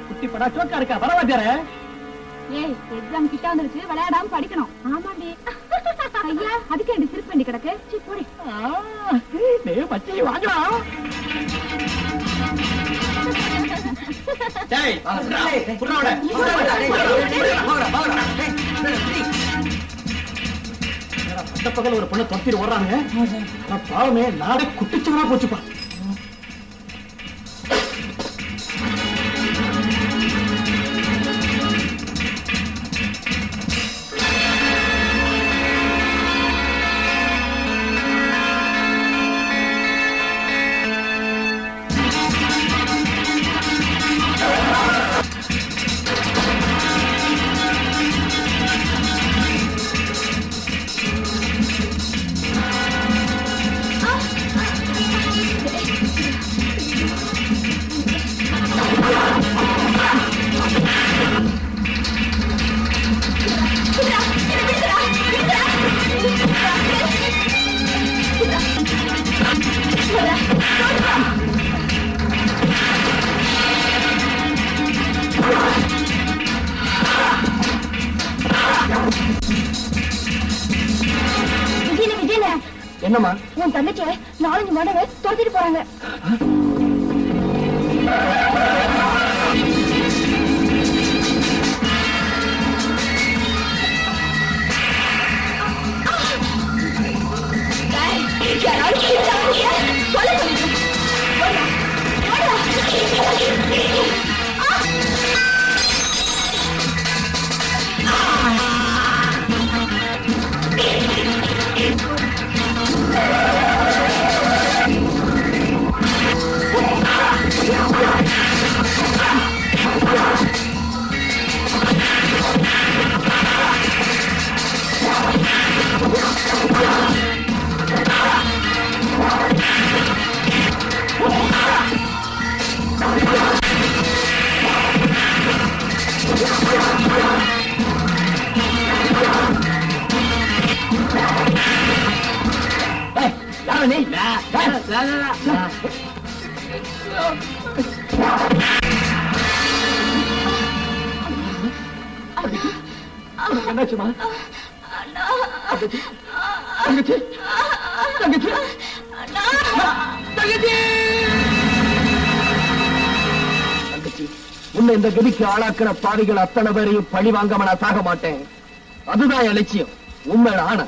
குட்டி படா சோக்கா இருக்கா வரவாத்தியார. ஏய் எக்ஸாம் கிட்ட வந்துருச்சு, விளையாடாம படிக்கணும். ஆமாண்டி. ஐயா அதுக்கு என்ன சிரிப்பண்டி கிடக்கு. சீ போடி. டேய் பச்சை வாங்கலாம். டேய் புறோட அந்த பக்கத்துல ஒரு பொண்ணை தொத்திட்டு ஓடுறாங்க. பாவமே நாடு குட்டிச்சுவா போச்சுப்பா. என்னம்மா? உன் தங்கச்சியை 4 மடங்கு துரத்திட்டு போறாங்க. என்னாச்சுமா? தங்கச்சி தங்கச்சி தங்கச்சி தங்கச்சி தங்கச்சி உன்னை இந்த கதிக்கு ஆளாக்குற பாவிகள் அத்தனை பேரையும் பழி வாங்காம நான் சாக மாட்டேன். அதுதான் என் லட்சியம். உண்மையில ஆன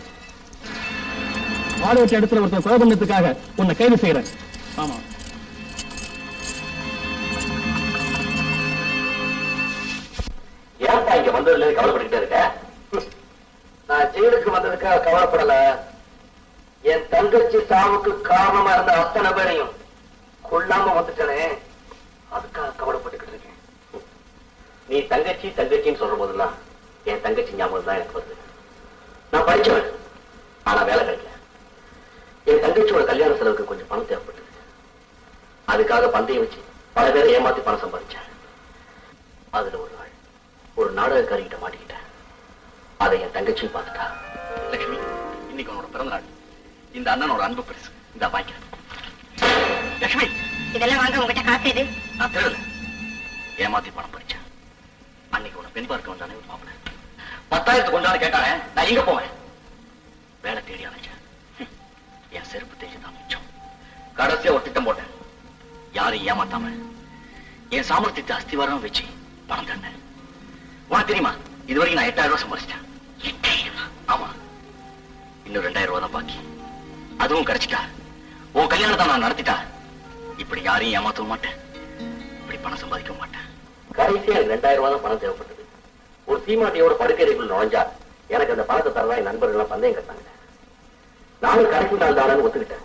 ஆளுவற்ற இடத்துல ஒருத்தன் கொலை பண்ணதுக்காக உன்னை கைது செய்யறேன். ஆமா ஏன்ப்பா இங்க வந்ததுல கவலைப்பட்டுட்டே இருக்க? நான் ஜெயிலுக்கு வந்ததுக்காக கவலைப்படல. என் தங்கச்சி சாவுக்கு காரணமா இருந்த அத்தனை பேரையும் கொல்லாம வந்துட்டனே, அதுக்காக கவலைப்பட்டுக்கிட்டு இருக்கேன். நீ தங்கச்சி தங்கச்சின்னு சொல்ற போதெல்லாம் என் தங்கச்சி ஞாபகம் தான் எனக்கு வருது. நான் படிச்சவன், ஆனா வேலை கிடைக்கல. என் தங்கச்சியோட கல்யாண செலவுக்கு கொஞ்சம் பணம் தேவைப்பட்டது. அதுக்காக பந்தயம் வச்சு பல பேரை ஏமாத்தி பணம் சம்பாதிச்சேன். அதுல ஒரு நாள் ஒரு நாடகக்காரிகிட்ட மாட்டிக்கிட்டேன். அதை என் தங்கச்சியும் பார்த்துட்டா. லட்சுமி, இன்னைக்கு உன்னோட பிறந்த நாள். இந்த அண்ணனோட அன்பு பரிசு இந்த வாங்கிக்கிறேன். லட்சுமி, இதெல்லாம் வாங்க உங்ககிட்ட காசு எது? நான் தெரியல, ஏமாத்தி பணம் படிச்சேன். அன்னைக்கு உன்னை பெண் பார்க்க வந்தானே ஒரு மாப்பிள்ள 10,000 கொண்டான்னு கேட்டானே, நான் எங்க போவேன்? வேலை தேடி அலைஞ்சேன். என் செருப்பு தேடி தான் மிச்சம். கடைசியா ஒரு திட்டம் போட்டேன். யாரையும் ஏமாத்தாம என் சாமர்த்தியத்தை அஸ்திவாரம் வச்சு பணம் தந்தேன். உனக்கு தெரியுமா, இதுவரைக்கும் நான் 8,000 ரூபாய் சம்பாதிச்சிட்டேன். 8,000? ஆமா, இன்னும் 2,000 ரூபாய் தான் பாக்கி. அதுவும் கிடைச்சிட்டா உன் கல்யாணத்தை நான் நடத்திட்டா இப்படி யாரையும் ஏமாத்தவும் மாட்டேன், இப்படி பணம் சம்பாதிக்கவும் மாட்டேன். கடைசியா எனக்கு 2,000 ரூபாய் தான் பணம் தேவைப்பட்டது. ஒரு சீமாட்டியோட படுக்கைக்குள் நுழைஞ்சா எனக்கு அந்த பணத்தை தரதான் என் நண்பர்கள் பந்தயம் கட்டாங்க. நானும் கடைசி நாள் தானு ஒத்துக்கிட்டேன்.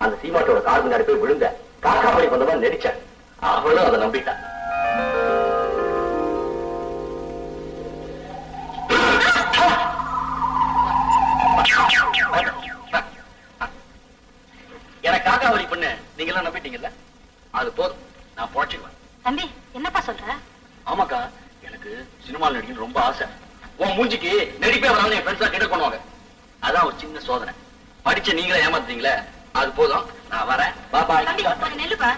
அந்த சீமாட்டோட கார் முன்னாடி போய் விழுந்த காக்கா படி வந்த மாதிரி நடிச்சேன். அவளும் அதை நம்பிட்டான். எனக்கு காக்கா வழி பண்ணு நீங்க எல்லாம் நம்பிட்டீங்கல்ல, அது போதும், நான் பொழைச்சுக்குவேன். தம்பி என்னப்பா சொல்ற? ஆமாக்கா, எனக்கு சினிமாவில் நடிக்கணும் ரொம்ப ஆசை. உன் மூஞ்சிக்கு நடிப்பே வராமல் என் ஃப்ரெண்ட்ஸ் கிட்ட கொண்டு வாங்க. அதான் ஒரு சின்ன சோதனை. படிச்ச நீங்களே ஏமாத்தீங்களே, அது போதும், நான் வரேன். பாப்பா நெல்லுப்பா.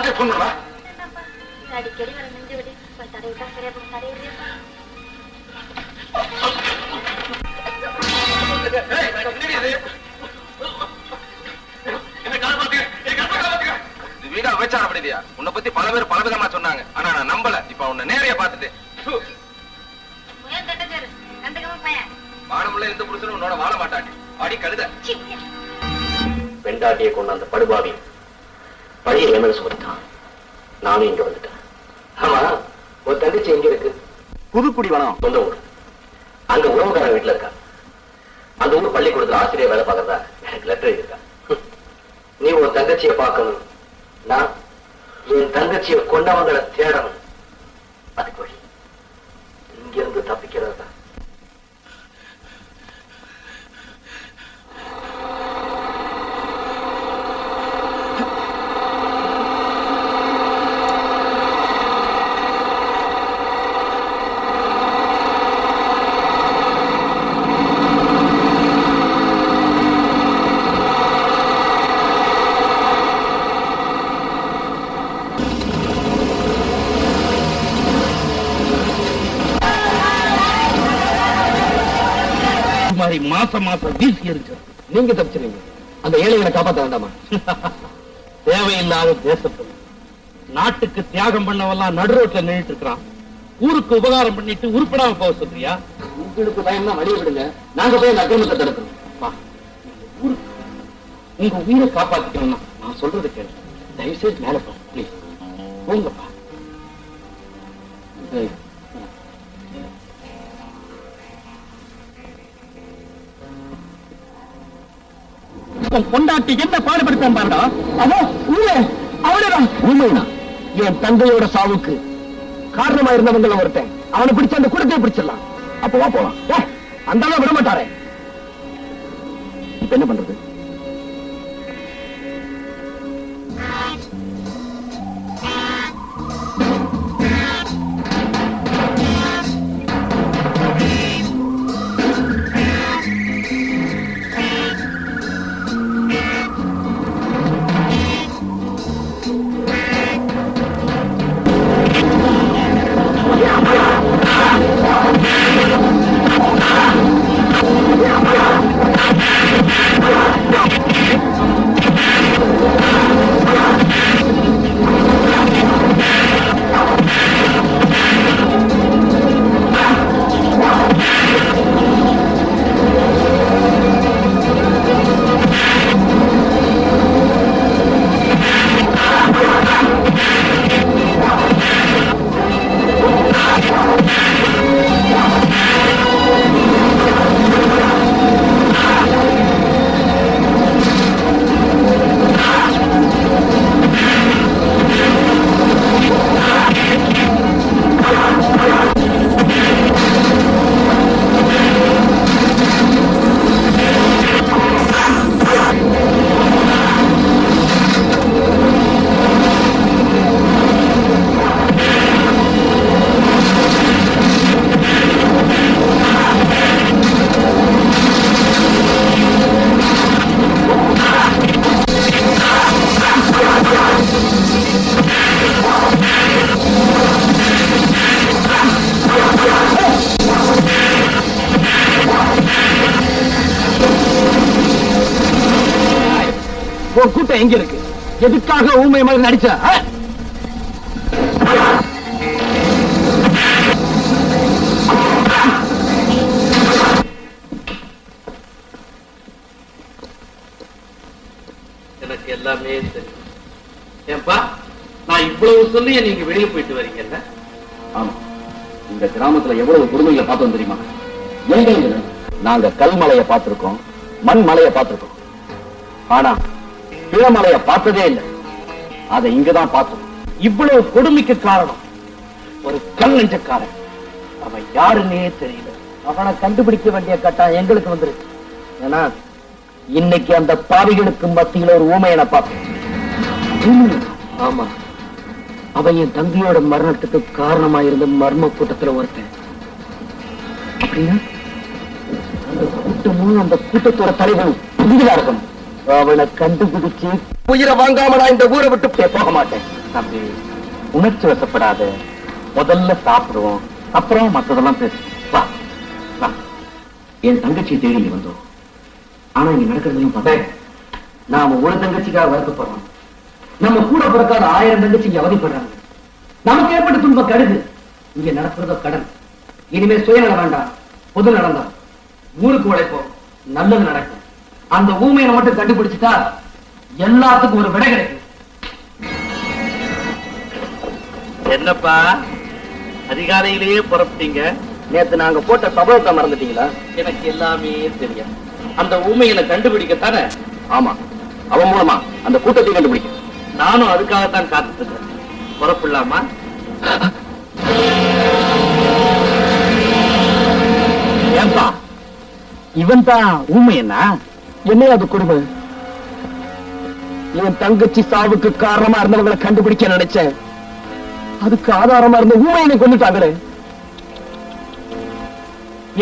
யாருக்கு போன் பண்ணுவா? அடிக்கடி வர நெஞ்சு விடு தடை விட்டா சரியா போகும் தடை இல்லையா வீடா விபச்சாரம் பண்ணிட்டியா? உன்னை பத்தி பல பேர் பல விதமா சொன்னாங்க. ஆனா நான் நம்பல. இப்ப உன்னை நேரைய பார்த்துட்டேன். வானமுள்ள எந்த புருஷனும் உன்னோட வாழ மாட்டாண்டி. அடி கழுத. பெண்டாட்டியை கொண்டு அந்த படுபாவி பழைய ஏமல சுமத்தான். நானும் இங்க வந்துட்டேன். ஆமா, ஒரு தங்கச்சி எங்க இருக்கு? புதுக்குடி வனம், சொந்த ஊர். அங்க உறவுக்காரன் வீட்டுல இருக்கா. அந்த ஊர் பள்ளிக்கூடத்துல ஆசிரியர் வேலை பார்க்கறதா எனக்கு லெட்டர் இருக்கா. நீ ஒரு தங்கச்சியை பார்க்கணும், நான் என் தங்கச்சியை கொண்டவங்களை தேடணும். அதுக்கு வழி இங்கிருந்து தப்பிக்கிறது தான். மாசம் மாசம் வீசி இருக்கு. நீங்க தப்பிச்சுறீங்க, அந்த ஏழைகளை காப்பாற்ற வேண்டாமா? தேவையில்லாத தேசத்தில் நாட்டுக்கு தியாகம் பண்ணவெல்லாம் நடு ரோட்ல நின்றுட்டு இருக்கிறான். ஊருக்கு உபகாரம் பண்ணிட்டு உருப்படாம போக சொல்றியா? உங்களுக்கு பயம்னா வழியை விடுங்க, நாங்க போய் அந்த அக்கிரமத்தை தடுக்கணும். உங்க உயிரை காப்பாத்திக்கணும்னா நான் சொல்றது கேளு. தயவுசெய்து மேல போ, பிளீஸ் போங்கப்பா. கொண்டாட்டி என்ன பாடுபடுத்த பாருடா. அவனேதான் உண்மைனா என் தந்தையோட சாவுக்கு காரணமா இருந்தவங்கள ஒருத்தன். அவனை பிடிச்ச அந்த குடத்தை பிடிச்சிடலாம். அப்பவா போலாம். அந்த அளவு விட மாட்டாரே. இப்ப என்ன பண்றது? கூட்டம் எங்க இருக்கு? எதுக்காக ஊமை மாதிரி நடிச்ச? எனக்கு எல்லாமே தெரியும். ஏன்பா, நான் இவ்வளவு சொல்லி நீங்க வெளியே போயிட்டு வரீங்கல்ல? ஆமா, இந்த கிராமத்துல எவ்வளவு குடும்பங்களை பார்த்தோம் தெரியுமா? ஏங்க நாங்க கல்மலையை பார்த்திருக்கோம், மண் மலையை பார்த்திருக்கோம். ஆனா கீழமலையை பார்த்ததே இல்லை. அதை இங்கதான் பார்த்தோம். இவ்வளவு கொடுமைக்கு காரணம் ஒரு கல் நெஞ்சக்காரன். அவன் யாருன்னே தெரியல. அவனை கண்டுபிடிக்க வேண்டிய கட்டாயம் எங்களுக்கு வந்துருச்சு. ஏன்னா இன்னைக்கு அந்த பாவிகளுக்கு மத்தியில ஒரு ஊமையனை பார்த்தேன். ஆமா, அவன் என் தம்பியோட மரணத்துக்கு காரணமா இருந்த மர்ம கூட்டத்துல ஒருத்தன். அப்படின்னா அந்த கூட்டமும் அந்த கூட்டத்தோட தலைவனும் புதிதா இருக்கணும். அவனை கண்டுபிடிச்சு உயிரை வாங்காம நான் இந்த ஊரை விட்டு போக மாட்டேன். தம்பி உணர்ச்சி வசப்படாத, முதல்ல சாப்பிடுவோம், அப்புறம் மற்றதெல்லாம் பேசுவோம். வா வா. என் தங்கச்சியை தேடி இங்க வந்தோம். ஆனா இங்க நடக்கிறதுலாம் பார்த்தா நாம ஒரு தங்கச்சிக்காக வருத்தப்படுறோம். நம்ம கூட பிறக்காத 1000 தங்கச்சி இங்க அவதிப்படுறாங்க. நமக்கு ஏற்பட்ட துன்பம் கடுகு, இங்க நடக்கிறதோ கடன். இனிமே சுயநலம் வேண்டாம், பொது நலம்தான். ஊருக்கு உழைப்போம், நல்லது நடக்கும். அந்த ஊமையை மட்டும் கண்டுபிடிச்சிட்டா எல்லாத்துக்கும் ஒரு விடை கிடைக்கும். என்னப்பா அதிகாலையிலேயே புறப்பட்டீங்க? நேத்து நாங்க போட்ட சபதத்தை மறந்துட்டீங்களா? எனக்கு எல்லாமே தெரியும். அந்த ஊமையை கண்டுபிடிக்கத்தானே? ஆமா, அவன் மூலமா அந்த கூட்டத்தை கண்டுபிடிக்க. நானும் அதுக்காகத்தான் காத்துட்டு புறப்படலாமா? ஏன்பா இவன் தான் ஊமையனா? என்ன அது கொடுமை? இவன் தங்கச்சி சாவுக்கு காரணமா இருந்தவங்களை கண்டுபிடிக்க நினைச்சேன். அதுக்கு ஆதாரமா இருந்த ஊமையனை கொண்டுட்டாங்களே.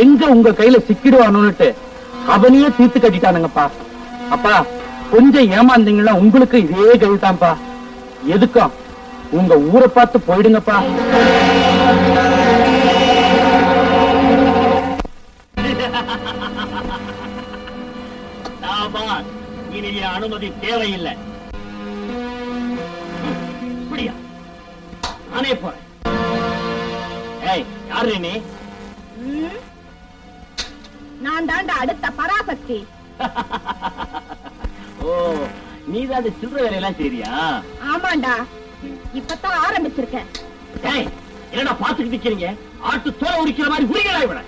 எங்க உங்க கையில சிக்கிடுவானுட்டு அவனையே தீர்த்து கட்டிட்டானுங்கப்பா. அப்பா கொஞ்சம் ஏமாந்தீங்கன்னா உங்களுக்கு இதே கழுதான்ப்பா. எதுக்கும் உங்க ஊரை பார்த்து போயிடுங்கப்பா. இனி அனுமதி தேவையில்லை. அப்படியா? நானே போறேன். ஏய், யாரு நீ? நான் தாண்டா அடுத்த பராசக்தி. ஓ, நீதான் சில்லற வேலையெல்லாம் சரியா? ஆமாண்டா, இப்பதான் ஆரம்பிச்சிருக்கேன். ஏய், என்னடா பாத்துக்கிட்டு நிக்கிறீங்க? ஆட்டு தோலை உரிக்கிற மாதிரி உரிகளா இவன?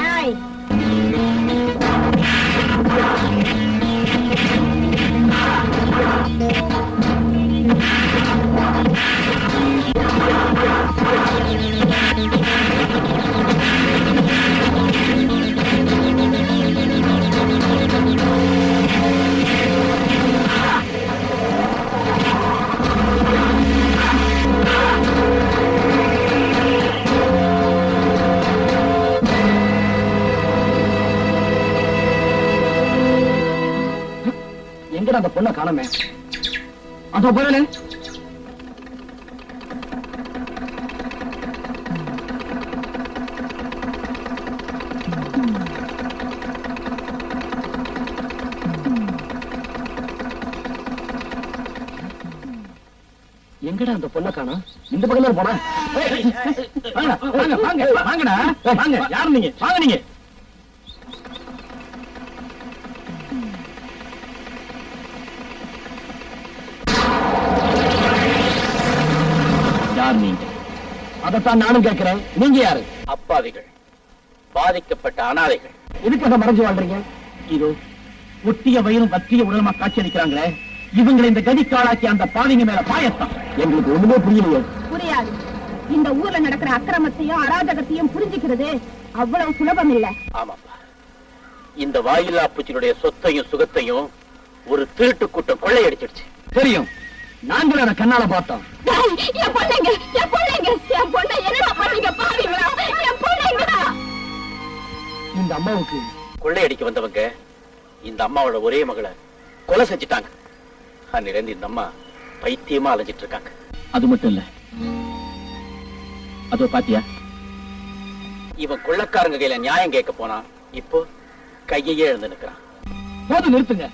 ஏய், எங்கடா அந்த பொண்ணை காணமே? அதோ போறே. எங்கடா அந்த பொண்ணை காணோம்? இந்த பக்கம் போனா? வாங்கடா, வாங்க. யாரு நீங்க? வாங்க நீங்க. நீங்க அதைத்தான் நானும் கேட்கிறேன். நீங்க யாரு? அப்பாவிகள், பாதிக்கப்பட்ட அனாதைகள். எதுக்காக மறைஞ்சு வாழ்றீங்க? இதோ ஒட்டிய வயிறும் வத்திய உடலமா காட்சி அளிக்கிறாங்களே, இவங்களை இந்த கதிக்காளாக்கி அந்த பாவிங்க மேல பாயத்தான். எங்களுக்கு ஒண்ணுமே புரியலையே. புரியாது. இந்த ஊர்ல நடக்கிற அக்கிரமத்தையும் அராஜகத்தையும் புரிஞ்சுக்கிறது அவ்வளவு சுலபம் இல்ல. ஆமாப்பா, இந்த வாயிலா பூச்சினுடைய சொத்தையும் சுகத்தையும் ஒரு திருட்டு கூட்டம் கொள்ளையடிச்சிடுச்சு. தெரியும், நாங்களும் அதை கண்ணால பார்த்தோம். என் பொண்ணுங்க, என் பொண்ணுங்க, என் பொண்ணை என்னடா பண்ணீங்க பாவீங்களா? என் பொண்ணுங்கடா. இந்த அம்மாவுக்கு கொள்ளையடிக்க வந்தவங்க இந்த அம்மாவோட ஒரே மகளை கொலை செஞ்சுட்டாங்க. அன்னிலிருந்து இந்த அம்மா பைத்தியமா அலைஞ்சிட்டு இருக்காங்க. அது மட்டும் இல்ல, அதோ பாத்தியா, இவன் கொள்ளக்காரங்க கையில நியாயம் கேட்க போனா இப்போ கையையே எழுந்து நிற்கிறான். போது நிறுத்துங்க.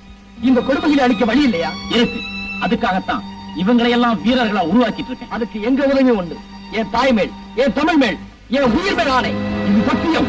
இந்த கொடுமைகளை அளிக்க வழி இல்லையா? இருக்கு. அதுக்காகத்தான் இவங்களை எல்லாம் வீரர்களா உருவாக்கிட்டு இருக்கேன். அதுக்கு எங்க உதவி உண்டு. என் தாய் மேல், என் தமிழ் மேல், என் உயிர் மேல் ஆணை. இது சத்தியம்.